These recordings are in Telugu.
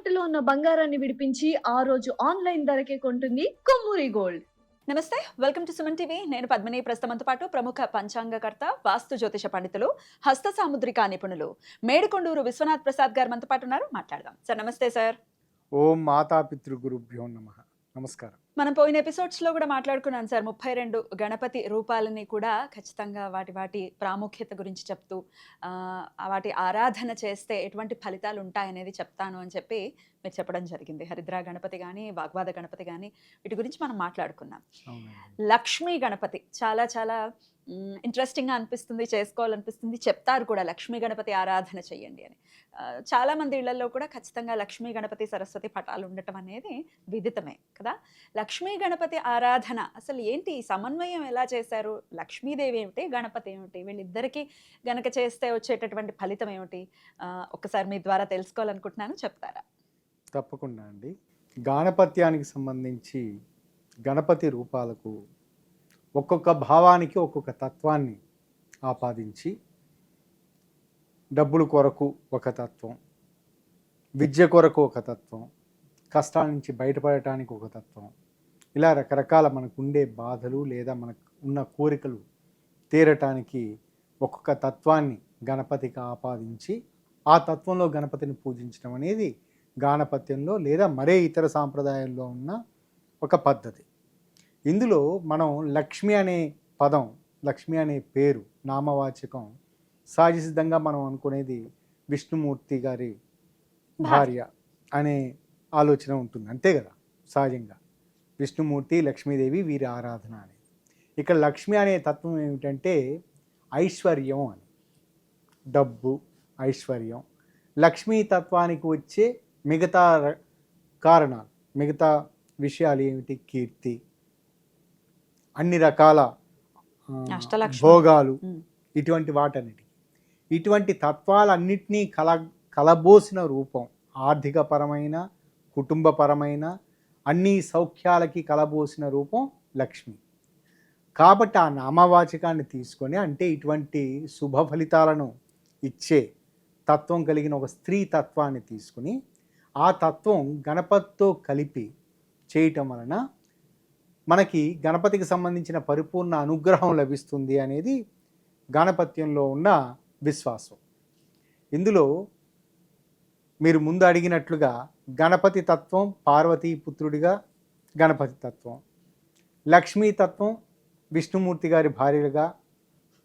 తాకట్టులో ఉన్న బంగారాన్ని విడిపించి ఆ రోజు ఆన్‌లైన్ ధరకే కొంటుంది కొమ్మూరి గోల్డ్. నమస్తే, వెల్కమ్ టు సుమన్ టీవీ. నేను పద్మిని. ప్రస్తుతంతో పాటు ప్రముఖ పంచాంగకర్త, వాస్తు జ్యోతిష పండితులు, హస్త సాముద్రిక నిపుణులు మేడికొండూరు విశ్వనాథ్ ప్రసాద్ గారు మనతో పాటు ఉన్నారు. మాట్లాడదాం. సార్ నమస్తే సార్. ఓం మాతాపితృ గురుభ్యో నమః. నమస్కారం. మనం పోయిన ఎపిసోడ్స్లో కూడా మాట్లాడుకున్నాం సార్. 32 గణపతి రూపాలని కూడా ఖచ్చితంగా వాటి ప్రాముఖ్యత గురించి చెప్తూ వాటి ఆరాధన చేస్తే ఎటువంటి ఫలితాలు ఉంటాయనేది చెప్తాను అని చెప్పి మీరు చెప్పడం జరిగింది. హరిద్రా గణపతి కానీ, వాగ్వాద గణపతి కానీ, వీటి గురించి మనం మాట్లాడుకున్నాం. లక్ష్మీ గణపతి చాలా చాలా ఇంట్రెస్టింగ్గా అనిపిస్తుంది, చేసుకోవాలనిపిస్తుంది. చెప్తారు కూడా లక్ష్మీ గణపతి ఆరాధన చెయ్యండి అని. చాలామంది ఇళ్లలో కూడా ఖచ్చితంగా లక్ష్మీ గణపతి, సరస్వతి పటాలు ఉండటం అనేది విదితమే కదా. లక్ష్మీ గణపతి ఆరాధన అసలు ఏంటి, సమన్వయం ఎలా చేశారు? లక్ష్మీదేవి ఏమిటి, గణపతి ఏమిటి, వీళ్ళిద్దరికీ గనక చేస్తే వచ్చేటటువంటి ఫలితం ఏమిటి? ఒక్కసారి మీ ద్వారా తెలుసుకోవాలనుకుంటున్నాను, చెప్తారా? తప్పకుండా అండి. గాణపత్యానికి సంబంధించి గణపతి రూపాలకు ఒక్కొక్క భావానికి ఒక్కొక్క తత్వాన్ని ఆపాదించి, డబ్బుల కొరకు ఒక తత్వం, విద్య కొరకు ఒక తత్వం, కష్టాల నుంచి బయటపడటానికి ఒక తత్వం, ఇలా రకరకాల మనకు ఉండే బాధలు లేదా మనకు ఉన్న కోరికలు తీరటానికి ఒక్కొక్క తత్వాన్ని గణపతికి ఆపాదించి ఆ తత్వంలో గణపతిని పూజించడం అనేది గాణపత్యంలో లేదా మరే ఇతర సాంప్రదాయాల్లో ఉన్న ఒక పద్ధతి. ఇందులో మనం లక్ష్మి అనే పదం, లక్ష్మి అనే పేరు, నామవాచకం సహజసిద్ధంగా మనం అనుకునేది విష్ణుమూర్తి గారి భార్య అనే ఆలోచన ఉంటుంది, అంతే కదా. సహజంగా విష్ణుమూర్తి, లక్ష్మీదేవి, వీరి ఆరాధన అనేది. ఇక్కడ లక్ష్మి అనే తత్వం ఏమిటంటే ఐశ్వర్యం అని, డబ్బు, ఐశ్వర్యం. లక్ష్మీ తత్వానికి వచ్చే మిగతా కారణాలు, మిగతా విషయాలు ఏమిటి? కీర్తి, అన్ని రకాల భోగాలు, ఇటువంటి వాటన్నిటి, ఇటువంటి తత్వాలన్నిటినీ కలబోసిన రూపం, ఆర్థికపరమైన, కుటుంబపరమైన అన్ని సౌఖ్యాలకి కలబోసిన రూపం లక్ష్మి. కాబట్టి ఆ నామవాచకాన్ని తీసుకొని, అంటే ఇటువంటి శుభ ఫలితాలను ఇచ్చే తత్వం కలిగిన ఒక స్త్రీ తత్వాన్ని తీసుకుని ఆ తత్వం గణపతితో కలిపి చేయటం వలన మనకి గణపతికి సంబంధించిన పరిపూర్ణ అనుగ్రహం లభిస్తుంది అనేది గాణపత్యంలో ఉన్న విశ్వాసం. ఇందులో మీరు ముందు అడిగినట్లుగా గణపతి తత్వం పార్వతీపుత్రుడిగా గణపతి తత్వం, లక్ష్మీ తత్వం విష్ణుమూర్తి గారి భార్యగా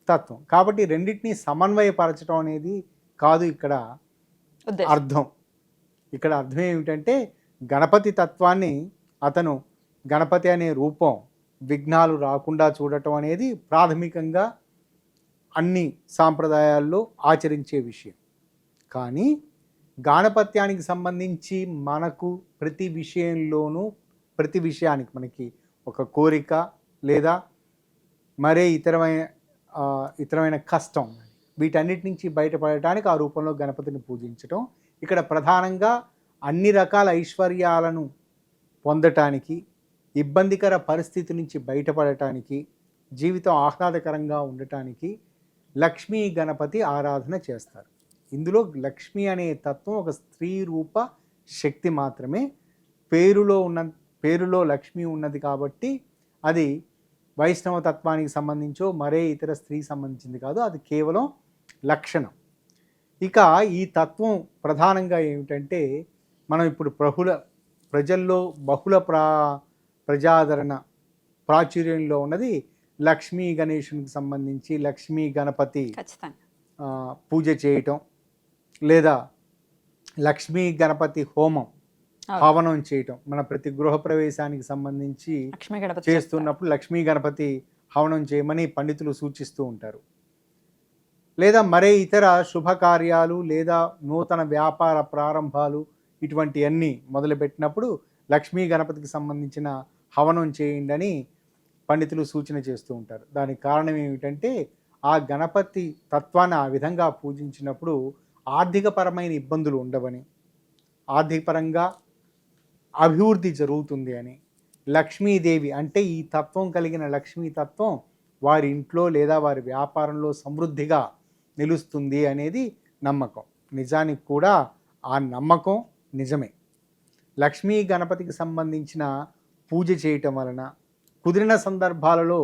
తత్వం. కాబట్టి రెండింటినీ సమన్వయపరచడం అనేది కాదు ఇక్కడ అర్థం. ఇక్కడ అర్థం ఏమిటంటే గణపతి తత్వాన్ని అతను, గణపతి అనే రూపం విఘ్నాలు రాకుండా చూడటం అనేది ప్రాథమికంగా అన్ని సాంప్రదాయాల్లో ఆచరించే విషయం. కానీ గాణపత్యానికి సంబంధించి మనకు ప్రతి విషయంలోనూ, ప్రతి విషయానికి మనకి ఒక కోరిక లేదా మరే ఇతరమైన కష్టం, వీటన్నిటి నుంచి బయటపడటానికి ఆ రూపంలో గణపతిని పూజించటం. ఇక్కడ ప్రధానంగా అన్ని రకాల ఐశ్వర్యాలను పొందటానికి, ఇబ్బందికర పరిస్థితి నుంచి బయటపడటానికి, జీవితం ఆహ్లాదకరంగా ఉండటానికి లక్ష్మీ గణపతి ఆరాధన చేస్తారు. ఇందులో లక్ష్మి అనే తత్వం ఒక స్త్రీ రూప శక్తి మాత్రమే. పేరులో లక్ష్మి ఉన్నది కాబట్టి అది వైష్ణవ తత్వానికి సంబంధించో మరే ఇతర స్త్రీ సంబంధించింది కాదు, అది కేవలం లక్షణం. ఇక ఈ తత్వం ప్రధానంగా ఏమిటంటే, మనం ఇప్పుడు ప్రజల్లో బహుళ ప్రజాదరణ ప్రాచుర్యంలో ఉన్నది లక్ష్మీ గణేశునికి సంబంధించి లక్ష్మీ గణపతి పూజ చేయటం, లేదా లక్ష్మీ గణపతి హోమం, హవనం చేయటం. మన ప్రతి గృహప్రవేశానికి సంబంధించి చేస్తున్నప్పుడు లక్ష్మీ గణపతి హవనం చేయమని పండితులు సూచిస్తూ ఉంటారు. లేదా మరే ఇతర శుభకార్యాలు లేదా నూతన వ్యాపార ప్రారంభాలు ఇటువంటి అన్నీ మొదలుపెట్టినప్పుడు లక్ష్మీ గణపతికి సంబంధించిన హవనం చేయండి అని పండితులు సూచన చేస్తూ ఉంటారు. దానికి కారణం ఏమిటంటే, ఆ గణపతి తత్వాన్ని ఆ విధంగా పూజించినప్పుడు ఆర్థికపరమైన ఇబ్బందులు ఉండవని, ఆర్థికపరంగా అభివృద్ధి జరుగుతుంది అని, లక్ష్మీదేవి అంటే ఈ తత్వం కలిగిన లక్ష్మీ తత్వం వారి ఇంట్లో లేదా వారి వ్యాపారంలో సమృద్ధిగా నిలుస్తుంది అనేది నమ్మకం. నిజానికి కూడా ఆ నమ్మకం నిజమే. లక్ష్మీ గణపతికి సంబంధించిన పూజ చేయటం వలన, కుదిరిన సందర్భాలలో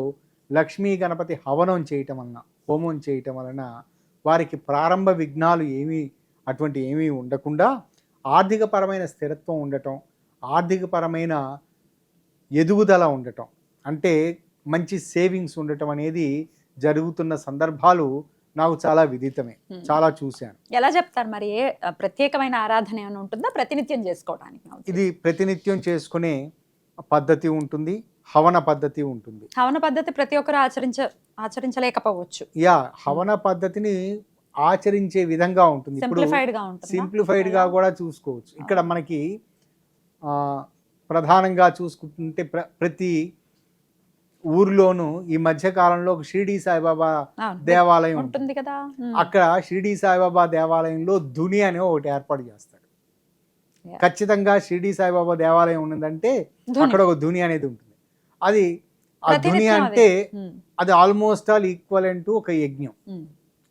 లక్ష్మీ గణపతి హవనం చేయటం వలన, హోమం చేయటం వలన వారికి ప్రారంభ విఘ్నాలు అటువంటి ఏమీ ఉండకుండా ఆర్థికపరమైన స్థిరత్వం ఉండటం, ఆర్థికపరమైన ఎదుగుదల ఉండటం, అంటే మంచి సేవింగ్స్ ఉండటం అనేది జరుగుతున్న సందర్భాలు నాకు చాలా విదితమే, చాలా చూశాను. ఎలా చెప్తారు మరి? ఏ ప్రత్యేకమైన ఆరాధన ఏమైనా ఉంటుందా ప్రతినిత్యం చేసుకోవడానికి? ఇది ప్రతినిత్యం చేసుకునే పద్ధతి ఉంటుంది, హవన పద్ధతి ఉంటుంది. హవన పద్ధతి ప్రతి ఒక్కరు ఆచరించలేకపోవచ్చు. హవన పద్ధతిని ఆచరించే విధంగా ఉంటుంది. ఇప్పుడు సింప్లిఫైడ్ గా కూడా చూసుకోవచ్చు. ఇక్కడ మనకి ప్రధానంగా చూసుకుంటుంటే ప్రతి ఊర్లోనూ ఈ మధ్య కాలంలో ఒక షిరిడి సాయిబాబా దేవాలయం ఉంటుంది కదా. అక్కడ షిరిడి సాయిబాబా దేవాలయంలో ధుని అనే ఒకటి ఏర్పాటు చేస్తాడు. ఖచ్చితంగా షిరిడి సాయిబాబా దేవాలయం ఉన్నదంటే అక్కడ ఒక ధుని అనేది ఉంటుంది. అది ఆ ధుని అంటే అది ఆల్మోస్ట్ ఆల్ ఈక్వలెంట్ టు ఒక యజ్ఞం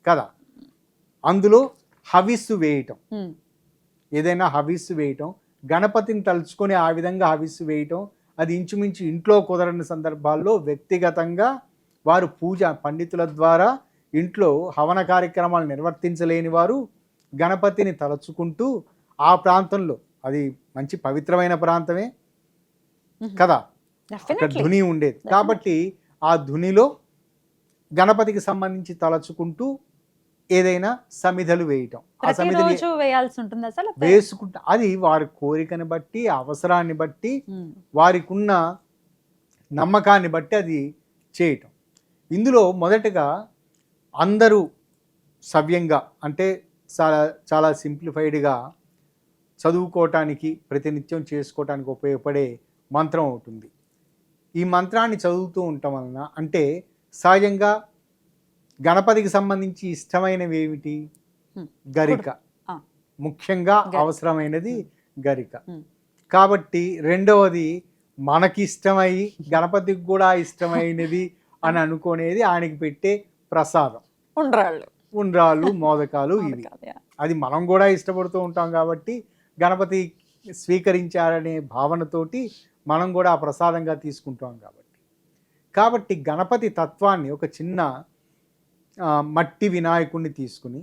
కదా. అందులో హవిస్సు వేయటం, ఏదైనా హవిస్సు వేయటం, గణపతిని తలుచుకొని ఆ విధంగా హవిస్సు వేయటం, అది ఇంచుమించు ఇంట్లో కుదరని సందర్భాల్లో వ్యక్తిగతంగా వారు పండితుల ద్వారా ఇంట్లో హవన కార్యక్రమాలు నిర్వర్తించలేని వారు గణపతిని తలుచుకుంటూ ఆ ప్రాంతంలో, అది మంచి పవిత్రమైన ప్రాంతమే కదా, అక్కడ ధుని ఉండేది కాబట్టి ఆ ధునిలో గణపతికి సంబంధించి తలుచుకుంటూ ఏదైనా సమిధలు వేయటం, ఆ సమిధలు వేసుకుంటా, అది వారి కోరికని బట్టి, అవసరాన్ని బట్టి, వారికి ఉన్న నమ్మకాన్ని బట్టి అది చేయటం. ఇందులో మొదటగా అందరూ సవ్యంగా, అంటే చాలా సింప్లిఫైడ్గా చదువుకోవటానికి, ప్రతినిత్యం చేసుకోవటానికి ఉపయోగపడే మంత్రం అవుతుంది. ఈ మంత్రాన్ని చదువుతూ ఉండటం వలన, అంటే సహజంగా గణపతికి సంబంధించి ఇష్టమైనవి ఏమిటి? గరిక, ముఖ్యంగా అవసరమైనది గరిక. కాబట్టి రెండవది మనకి ఇష్టమై గణపతికి కూడా ఇష్టమైనది అని అనుకునేది ఆయనకి పెట్టే ప్రసాదం, ఉండ్రాళ్ళు, మోదకాలు. ఇవి అది మనం కూడా ఇష్టపడుతూ ఉంటాం కాబట్టి గణపతి స్వీకరించారనే భావనతోటి మనం కూడా ఆ ప్రసాదంగా తీసుకుంటాం కాబట్టి గణపతి తత్వాన్ని ఒక చిన్న మట్టి వినాయకుడిని తీసుకుని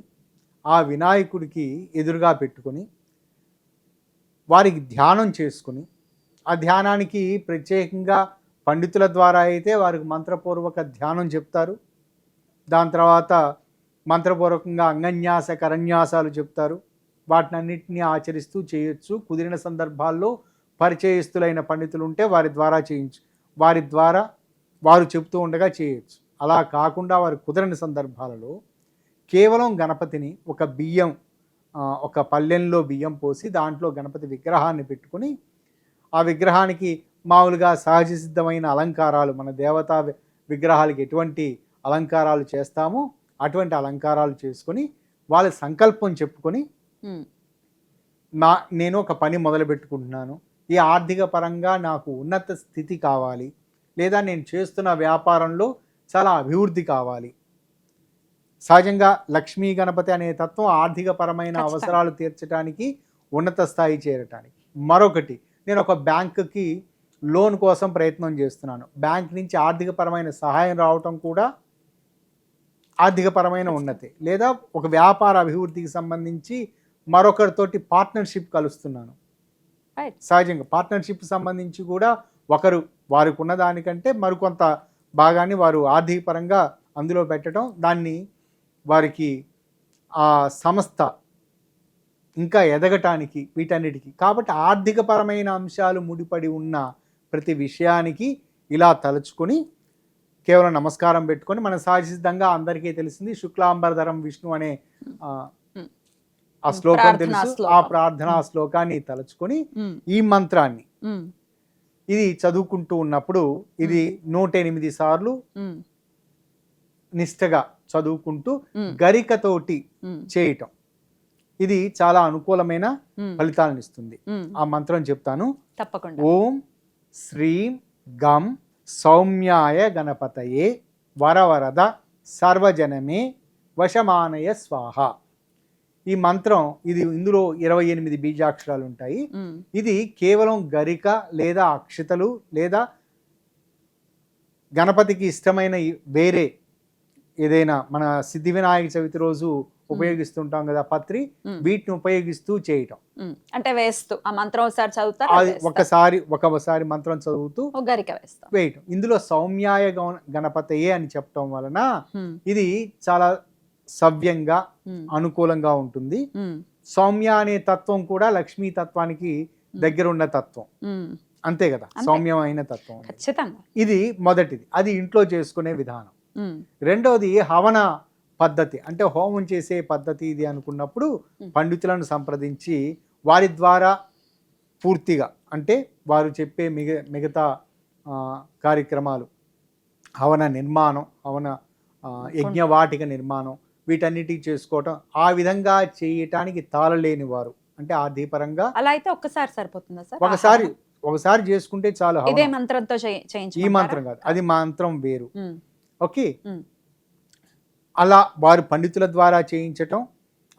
ఆ వినాయకుడికి ఎదురుగా పెట్టుకొని వారికి ధ్యానం చేసుకుని, ఆ ధ్యానానికి ప్రత్యేకంగా పండితుల ద్వారా అయితే వారికి మంత్రపూర్వక ధ్యానం చెప్తారు. దాని తర్వాత మంత్రపూర్వకంగా అంగన్యాస కరన్యాసాలు చెప్తారు. వాటినన్నింటినీ ఆచరిస్తూ చేయొచ్చు. కుదిరిన సందర్భాల్లో పరిచయస్తులైన పండితులు ఉంటే వారి ద్వారా వారు చెప్తూ ఉండగా చేయొచ్చు. అలా కాకుండా వారు కుదరని సందర్భాలలో కేవలం గణపతిని ఒక పల్లెంలో బియ్యం పోసి దాంట్లో గణపతి విగ్రహాన్ని పెట్టుకొని, ఆ విగ్రహానికి మామూలుగా సహజ సిద్ధమైన అలంకారాలు, మన దేవతా విగ్రహాలకి ఎటువంటి అలంకారాలు చేస్తామో అటువంటి అలంకారాలు చేసుకొని వాళ్ళ సంకల్పం చెప్పుకొని, నేను ఒక పని మొదలు పెట్టుకుంటున్నాను, ఈ ఆర్థిక పరంగా నాకు ఉన్నత స్థితి కావాలి, లేదా నేను చేస్తున్న వ్యాపారంలో చాలా అభివృద్ధి కావాలి. సహజంగా లక్ష్మీ గణపతి అనే తత్వం ఆర్థిక పరమైన అవసరాలు తీర్చడానికి, ఉన్నత స్థాయి చేరటానికి. మరొకటి, నేను ఒక బ్యాంకుకి లోన్ కోసం ప్రయత్నం చేస్తున్నాను, బ్యాంక్ నుంచి ఆర్థికపరమైన సహాయం రావటం కూడా ఆర్థికపరమైన ఉన్నతి. లేదా ఒక వ్యాపార అభివృద్ధికి సంబంధించి మరొకరితోటి పార్ట్నర్షిప్ కలుస్తున్నాను. సహజంగా పార్ట్నర్షిప్ సంబంధించి కూడా ఒకరు వారికి ఉన్న దానికంటే మరికొంత భాగాన్ని వారు ఆర్థిక పరంగా అందులో పెట్టడం, దాన్ని వారికి ఆ సంస్థ ఇంకా ఎదగటానికి, వీటన్నిటికీ. కాబట్టి ఆర్థికపరమైన అంశాలు ముడిపడి ఉన్న ప్రతి విషయానికి ఇలా తలుచుకొని కేవలం నమస్కారం పెట్టుకొని, మన సహజసిద్ధంగా అందరికీ తెలిసింది శుక్లాంబరధరం విష్ణు అనే ఆ శ్లోకం తెలుసు. ఆ ప్రార్థనా శ్లోకాన్ని తలుచుకొని ఈ మంత్రాన్ని ఇది చదువుకుంటూ ఉన్నప్పుడు ఇది 108 సార్లు నిష్టగా చదువుకుంటూ గరికతోటి చేయటం, ఇది చాలా అనుకూలమైన ఫలితాలను ఇస్తుంది. ఆ మంత్రం చెప్తాను, తప్పకుండా. ఓం శ్రీం గం సౌమ్యాయ గణపతయే వరవరద సర్వజనమే వశమానయ స్వాహ. ఈ మంత్రం ఇందులో 28 బీజాక్షరాలు ఉంటాయి. ఉమ్, ఇది కేవలం గరిక లేదా అక్షతలు లేదా గణపతికి ఇష్టమైన వేరే ఏదైనా మన సిద్ధి వినాయక చవితి రోజు ఉపయోగిస్తుంటాం కదా పత్రి, వీటిని ఉపయోగిస్తూ చేయటం. అంటే వేస్తూ ఆ మంత్రం ఒకసారి చదువుతారు, అది ఒకసారి మంత్రం చదువుతూ గరిక వేస్తాం వేయటం. ఇందులో సౌమ్యాయ గణపతయే అని చెప్పటం వలన ఇది చాలా సవ్యంగా అనుకూలంగా ఉంటుంది. సౌమ్య అనే తత్వం కూడా లక్ష్మీ తత్వానికి దగ్గర ఉన్న తత్వం, అంతే కదా, సౌమ్యమైన తత్వం. ఖచ్చితంగా ఇది మొదటిది, అది ఇంట్లో చేసుకునే విధానం. రెండవది హవన పద్ధతి, అంటే హోమం చేసే పద్ధతి ఇది అనుకున్నప్పుడు పండితులను సంప్రదించి వారి ద్వారా పూర్తిగా, అంటే వారు చెప్పే మిగతా కార్యక్రమాలు, హవన నిర్మాణం, హవన యజ్ఞవాటిక నిర్మాణం, వీటన్నిటికి చేసుకోవటం, ఆ విధంగా చేయటానికి తాళలేని వారు, అంటే ఆర్థికపరంగా అలా అయితే ఒక్కసారి సరిపోతుందా సార్? ఒకసారి చేసుకుంటే చాలు. ఇదే మంత్రంతో ఈ మంత్రం కాదు, అది మంత్రం వేరు. ఓకే, అలా వారు పండితుల ద్వారా చేయించటం,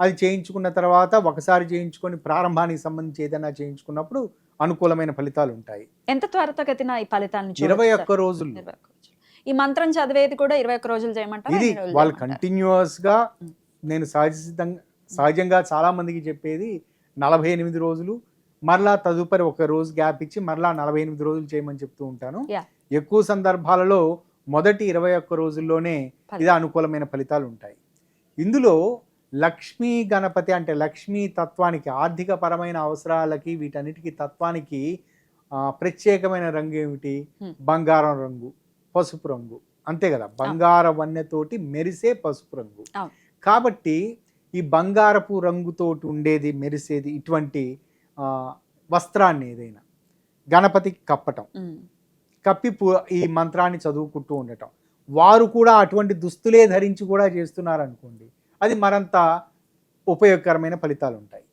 అది చేయించుకున్న తర్వాత ఒకసారి చేయించుకొని ప్రారంభానికి సంబంధించి ఏదైనా చేయించుకున్నప్పుడు అనుకూలమైన ఫలితాలు ఉంటాయి. ఎంత త్వరితగతిన ఈ ఫలితాలను 21 రోజులు. ఈ మంత్రం చదివేది కూడా 21 రోజులు చేయమంటారు. ఇది వాళ్ళు కంటిన్యూస్ గా, నేను సహజంగా చాలా మందికి చెప్పేది 48 రోజులు, మరలా తదుపరి ఒక రోజు గ్యాప్ ఇచ్చి మరలా 48 రోజులు చేయమని చెప్తూ ఉంటాను. ఎక్కువ సందర్భాలలో మొదటి 21 రోజుల్లోనే ఇది అనుకూలమైన ఫలితాలు ఉంటాయి. ఇందులో లక్ష్మీ గణపతి, అంటే లక్ష్మీ తత్వానికి, ఆర్థిక పరమైన అవసరాలకి, వీటన్నిటికీ తత్వానికి ప్రత్యేకమైన రంగు ఏమిటి? బంగారం రంగు, పసుపు రంగు, అంతే కదా, బంగార వన్నెతోటి మెరిసే పసుపు రంగు. కాబట్టి ఈ బంగారపు రంగుతోటి ఉండేది, మెరిసేది ఇటువంటి వస్త్రాన్ని ఏదైనా గణపతికి కప్పటం, కప్పి ఈ మంత్రాన్ని చదువుకుంటూ ఉండటం, వారు కూడా అటువంటి దుస్తులే ధరించి కూడా చేస్తున్నారు అనుకోండి, అది మరంత ఉపయోగకరమైన ఫలితాలు ఉంటాయి.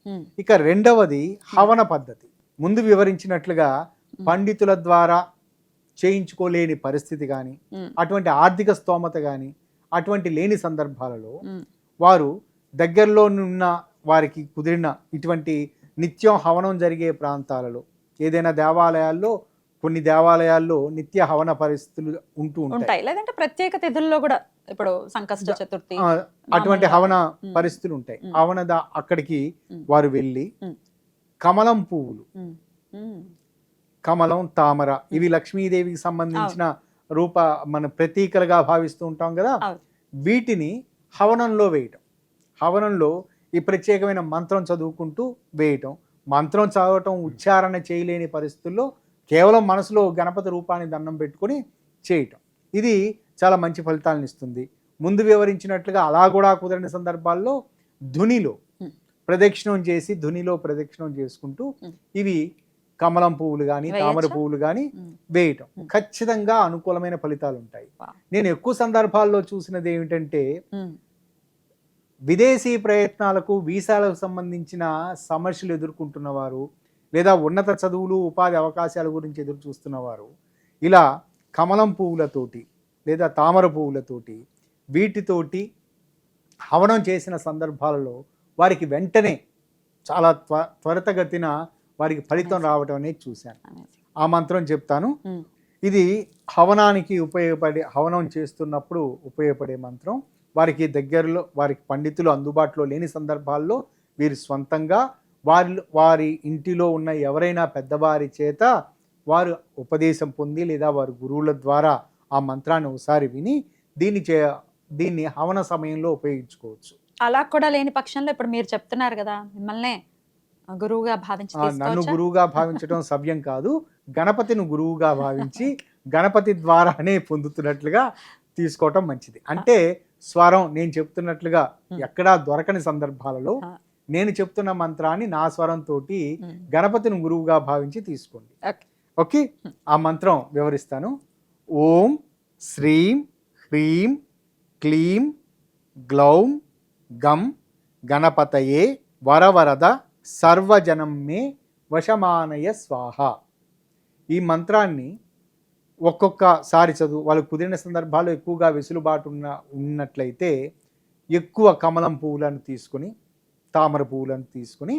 ఇక రెండవది హవన పద్ధతి. ముందు వివరించినట్లుగా పండితుల ద్వారా చేయించుకోలేని పరిస్థితి కానీ, అటువంటి ఆర్థిక స్తోమత కానీ అటువంటి లేని సందర్భాలలో వారు దగ్గరలో ఉన్న వారికి కుదిరిన ఇటువంటి నిత్యం హవనం జరిగే ప్రాంతాలలో, ఏదైనా దేవాలయాల్లో, కొన్ని దేవాలయాల్లో నిత్య హవన పరిస్థితులు ఉంటూ ఉంటాయి, లేదంటే ప్రత్యేక తిథుల్లో కూడా, ఇప్పుడు సంకష్ట చతుర్థి, అటువంటి హవన పరిస్థితులు ఉంటాయి. హవన అక్కడికి వారు వెళ్ళి కమలం పువ్వులు, కమలం, తామర, ఇవి లక్ష్మీదేవికి సంబంధించిన మన ప్రతీకలుగా భావిస్తూ ఉంటాం కదా, వీటిని హవనంలో వేయటం, హవనంలో ఈ ప్రత్యేకమైన మంత్రం చదువుకుంటూ వేయటం. మంత్రం చదవటం ఉచ్చారణ చేయలేని పరిస్థితుల్లో కేవలం మనసులో గణపతి రూపాన్ని దండం పెట్టుకొని చేయటం, ఇది చాలా మంచి ఫలితాలను ఇస్తుంది. ముందు వివరించినట్లుగా అలా కూడా కుదరని సందర్భాల్లో ధునిలో ప్రదక్షిణం చేసి, ధునిలో ప్రదక్షిణం చేసుకుంటూ ఇవి కమలం పువ్వులు కానీ, తామర పువ్వులు కానీ వేయటం ఖచ్చితంగా అనుకూలమైన ఫలితాలు ఉంటాయి. నేను ఎక్కువ సందర్భాల్లో చూసినది ఏమిటంటే, విదేశీ ప్రయత్నాలకు, వీసాలకు సంబంధించిన సమస్యలు ఎదుర్కొంటున్నవారు, లేదా ఉన్నత చదువులు, ఉపాధి అవకాశాల గురించి ఎదురు చూస్తున్నవారు ఇలా కమలం పువ్వులతోటి లేదా తామర పువ్వులతోటి, వీటితోటి హవనం చేసిన సందర్భాలలో వారికి వెంటనే చాలా త్వరితగతిన వారికి ఫలితం రావటం అనేది చూశాను. ఆ మంత్రం చెప్తాను. ఇది హవనానికి హవనం చేస్తున్నప్పుడు ఉపయోగపడే మంత్రం. వారికి దగ్గరలో, వారికి పండితులు అందుబాటులో లేని సందర్భాల్లో వీరు స్వంతంగా వారి ఇంటిలో ఉన్న ఎవరైనా పెద్దవారి చేత వారు ఉపదేశం పొంది, లేదా వారి గురువుల ద్వారా ఆ మంత్రాన్ని ఒకసారి విని దీన్ని హవన సమయంలో ఉపయోగించుకోవచ్చు. అలా కూడా లేని పక్షంలో ఇప్పుడు మీరు చెప్తున్నారు కదా, మిమ్మల్ని గురువుగా భావించి, నన్ను గురువుగా భావించడం సవ్యం కాదు, గణపతిని గురువుగా భావించి గణపతి ద్వారానే పొందుతున్నట్లుగా తీసుకోవటం మంచిది. అంటే స్వరం నేను చెప్తున్నట్లుగా ఎక్కడా దొరకని సందర్భాలలో నేను చెప్తున్న మంత్రాన్ని నా స్వరంతో గణపతిని గురువుగా భావించి తీసుకోండి. ఓకే, ఆ మంత్రం వివరిస్తాను. ఓం శ్రీం హ్రీం క్లీం గ్లౌం గం గణపతయే వరవరద సర్వజనం మే వశమానయ స్వాహ. ఈ మంత్రాన్ని ఒక్కొక్కసారి చదువు, వాళ్ళకు కుదిరిన సందర్భాల్లో ఎక్కువగా వెసులుబాటు ఉన్నట్లయితే ఎక్కువ కమలం పువ్వులను తీసుకుని తామర పువ్వులను తీసుకుని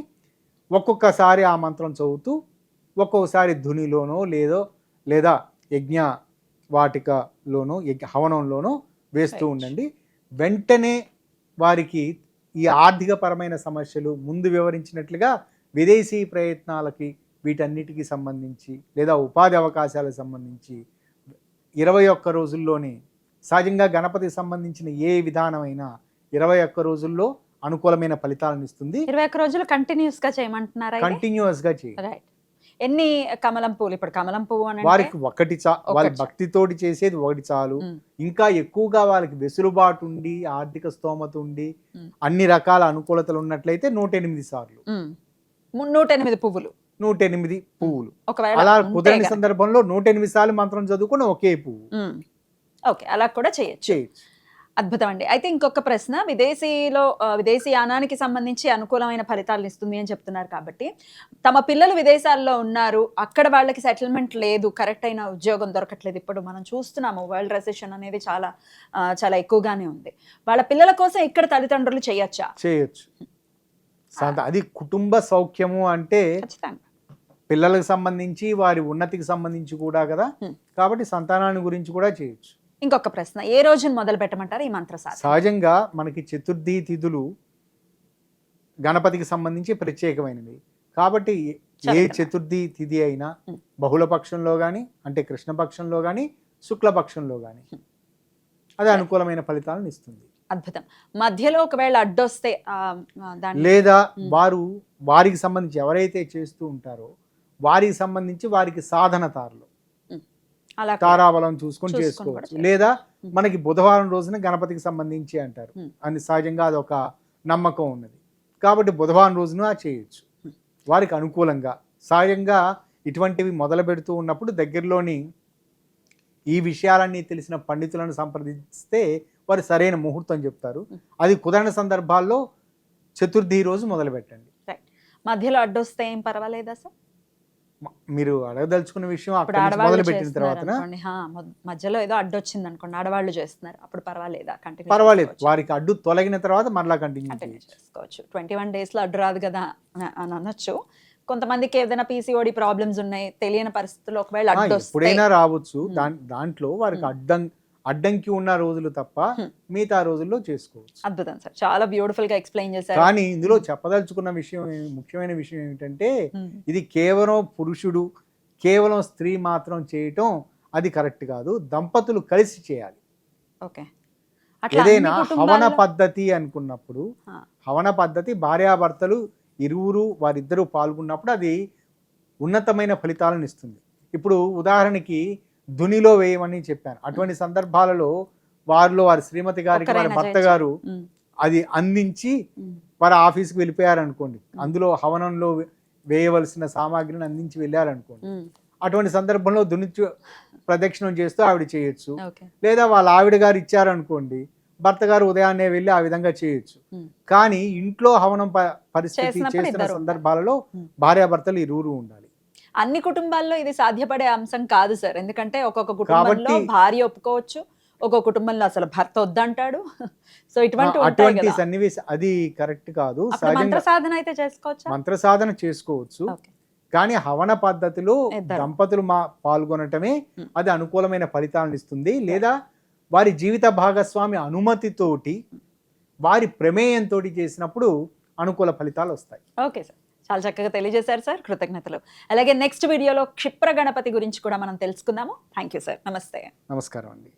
ఒక్కొక్కసారి ఆ మంత్రం చదువుతూ ఒక్కొక్కసారి ధునిలోనో లేదా యజ్ఞ వాటికలోనో హవనంలోనో వేస్తూ ఉండండి. వెంటనే వారికి ఈ ఆర్థికపరమైన సమస్యలు ముందు వివరించినట్లుగా విదేశీ ప్రయత్నాలకి వీటన్నిటికీ సంబంధించి లేదా ఉపాధి అవకాశాలకు సంబంధించి 21 రోజుల్లోనే సహజంగా గణపతికి సంబంధించిన ఏ విధానమైనా 21 రోజుల్లో అనుకూలమైన ఫలితాలను ఇస్తుంది. 21 రోజులు కంటిన్యూస్ గా చేయమంటున్నారా? కంటిన్యూస్ గా చేయాలి. రైట్. ఎన్ని కమలం పువ్వులు? ఇప్పుడు కమలం పువ్వు అని వారికి ఒకటి వాళ్ళ భక్తితోటి చేసేది ఒకటి చాలు. ఇంకా ఎక్కువగా వాళ్ళకి వెసులుబాటు ఉండి ఆర్థిక స్తోమత ఉండి అన్ని రకాల అనుకూలతలు ఉన్నట్లయితే 108 సార్లు 108 పువ్వులు 108 పువ్వులు. ఒకవేళ అలా కుదరని సందర్భంలో 108 సార్లు మంత్రం చదువుకుని ఒకే పువ్వు. ఓకే, అలా కూడా చేయొచ్చు. అద్భుతం అండి. అయితే ఇంకొక ప్రశ్న, విదేశీ యానానికి సంబంధించి అనుకూలమైన ఫలితాలను ఇస్తుంది అని చెప్తున్నారు కాబట్టి, తమ పిల్లలు విదేశాల్లో ఉన్నారు, అక్కడ వాళ్ళకి సెటిల్మెంట్ లేదు, కరెక్ట్ అయిన ఉద్యోగం దొరకట్లేదు, ఇప్పుడు మనం చూస్తున్నాము వరల్డ్ రెసెషన్ అనేది చాలా చాలా ఎక్కువగానే ఉంది, వాళ్ళ పిల్లల కోసం ఇక్కడ తల్లిదండ్రులు చేయొచ్చు. అది కుటుంబ సౌఖ్యము అంటే ఖచ్చితంగా పిల్లలకు సంబంధించి వారి ఉన్నతికి సంబంధించి కూడా కదా, కాబట్టి సంతానాన్ని గురించి కూడా చేయొచ్చు. ఇంకొక ప్రశ్న, ఏ రోజున మొదలు పెట్టమంటారు ఈ మంత్ర సాధన? సహజంగా మనకి చతుర్థి తిథులు గణపతికి సంబంధించి ప్రత్యేకమైనవి కాబట్టి ఏ చతుర్థి తిథి అయినా బహుళపక్షంలో కానీ అంటే కృష్ణపక్షంలో కానీ శుక్లపక్షంలో కానీ అది అనుకూలమైన ఫలితాలను ఇస్తుంది. అద్భుతం. మధ్యలో ఒకవేళ అడ్డొస్తే లేదా వారికి సంబంధించి ఎవరైతే చేస్తూ ఉంటారో వారికి సంబంధించి వారికి సాధనతారులు తారాబలం చూసుకొని చేసుకోవచ్చు. లేదా మనకి బుధవారం రోజున గణపతికి సంబంధించి అంటారు అని సహజంగా అది ఒక నమ్మకం ఉన్నది కాబట్టి బుధవారం రోజున చేయొచ్చు వారికి అనుకూలంగా. సహజంగా ఇటువంటివి మొదలు పెడుతూ ఉన్నప్పుడు దగ్గరలోని ఈ విషయాలన్నీ తెలిసిన పండితులను సంప్రదిస్తే వారు సరైన ముహూర్తం చెప్తారు. అది కుదరని సందర్భాల్లో చతుర్థి రోజు మొదలు పెట్టండి. మధ్యలో అడ్డొస్తే ఏం పర్వాలేదా సార్? మీరు అడగదలుచుకున్న విషయం మొదలు పెట్టిన తర్వాత మధ్యలో ఏదో అడ్డొచ్చింది అనుకోండి, ఆడవాళ్ళు చేస్తున్నారు, అప్పుడు పర్వాలేదా? పర్వాలేదు, వారికి అడ్డు తొలగిన తర్వాత మరలా కంటిన్యూ చేసుకోవచ్చు. 21 days లో అడ్డు రాదు కదా అని అనొచ్చు. కొంతమందికి ఏదైనా పీసీఓడి ప్రాబ్లమ్స్ ఉన్నాయి, తెలియని పరిస్థితుల్లో ఒకవేళ ఎప్పుడైనా రావచ్చు. దాంట్లో వారికి అడ్డంకి ఉన్న రోజులు తప్ప మిగతా రోజుల్లో చేసుకోవచ్చు. అద్భుతం సార్, చాలా బ్యూటిఫుల్ గా ఎక్స్ప్లెయిన్ చేశారు. కానీ ఇందులో చెప్పదలుచుకున్న విషయం ముఖ్యమైన విషయం ఏమిటంటే ఇది కేవలం పురుషుడు కేవలం స్త్రీ మాత్రం చేయటం అది కరెక్ట్ కాదు. దంపతులు కలిసి చేయాలి. ఓకే, ఏదైనా హవన పద్ధతి అనుకున్నప్పుడు హవన పద్ధతి భార్యాభర్తలు ఇరువురు వారిద్దరూ పాల్గొన్నప్పుడు అది ఉన్నతమైన ఫలితాలను ఇస్తుంది. ఇప్పుడు ఉదాహరణకి ధునిలో వేయమని చెప్పాను. అటువంటి సందర్భాలలో వారి శ్రీమతి గారికి వారి భర్త గారు అది అందించి వారి ఆఫీస్కి వెళ్ళిపోయారు అనుకోండి, అందులో హవనంలో వేయవలసిన సామాగ్రిని అందించి వెళ్ళారనుకోండి, అటువంటి సందర్భంలో ధుని ప్రదక్షిణం చేస్తూ ఆవిడ చేయొచ్చు. లేదా వాళ్ళ ఆవిడ గారు ఇచ్చారనుకోండి, భర్త గారు ఉదయాన్నే వెళ్ళి ఆ విధంగా చేయొచ్చు. కానీ ఇంట్లో హవనం పరిస్థితి చేస్తున్న సందర్భాలలో భార్యాభర్తలు ఇరువురు ఉండాలి. అన్ని కుటుంబాల్లో ఇది సాధ్యపడే అంశం కాదు సార్, ఎందుకంటే ఒక్కొక్క కుటుంబంలో భార్య ఒప్పుకోవచ్చు, ఒక్కొక్క కుటుంబంలో అసలు భర్త వద్దంటాడు. సో అటువంటి సన్నివేశం అది కరెక్ట్ కాదు. మంత్ర సాధన అయితే చేసుకోవచ్చు, మంత్ర సాధన చేసుకోవచ్చు, కానీ హవన పద్ధతిలో దంపతులు పాల్గొనటమే అది అనుకూలమైన ఫలితాలను ఇస్తుంది. లేదా వారి జీవిత భాగస్వామి అనుమతితోటి వారి ప్రమేయంతో చేసినప్పుడు అనుకూల ఫలితాలు వస్తాయి. ఓకే సార్, చాలా చక్కగా తెలియజేశారు సార్, కృతజ్ఞతలు. అలాగే నెక్స్ట్ వీడియోలో క్షిప్ర గణపతి గురించి కూడా మనం తెలుసుకుందాము. Thank you sir. నమస్తే. నమస్కారం అండి.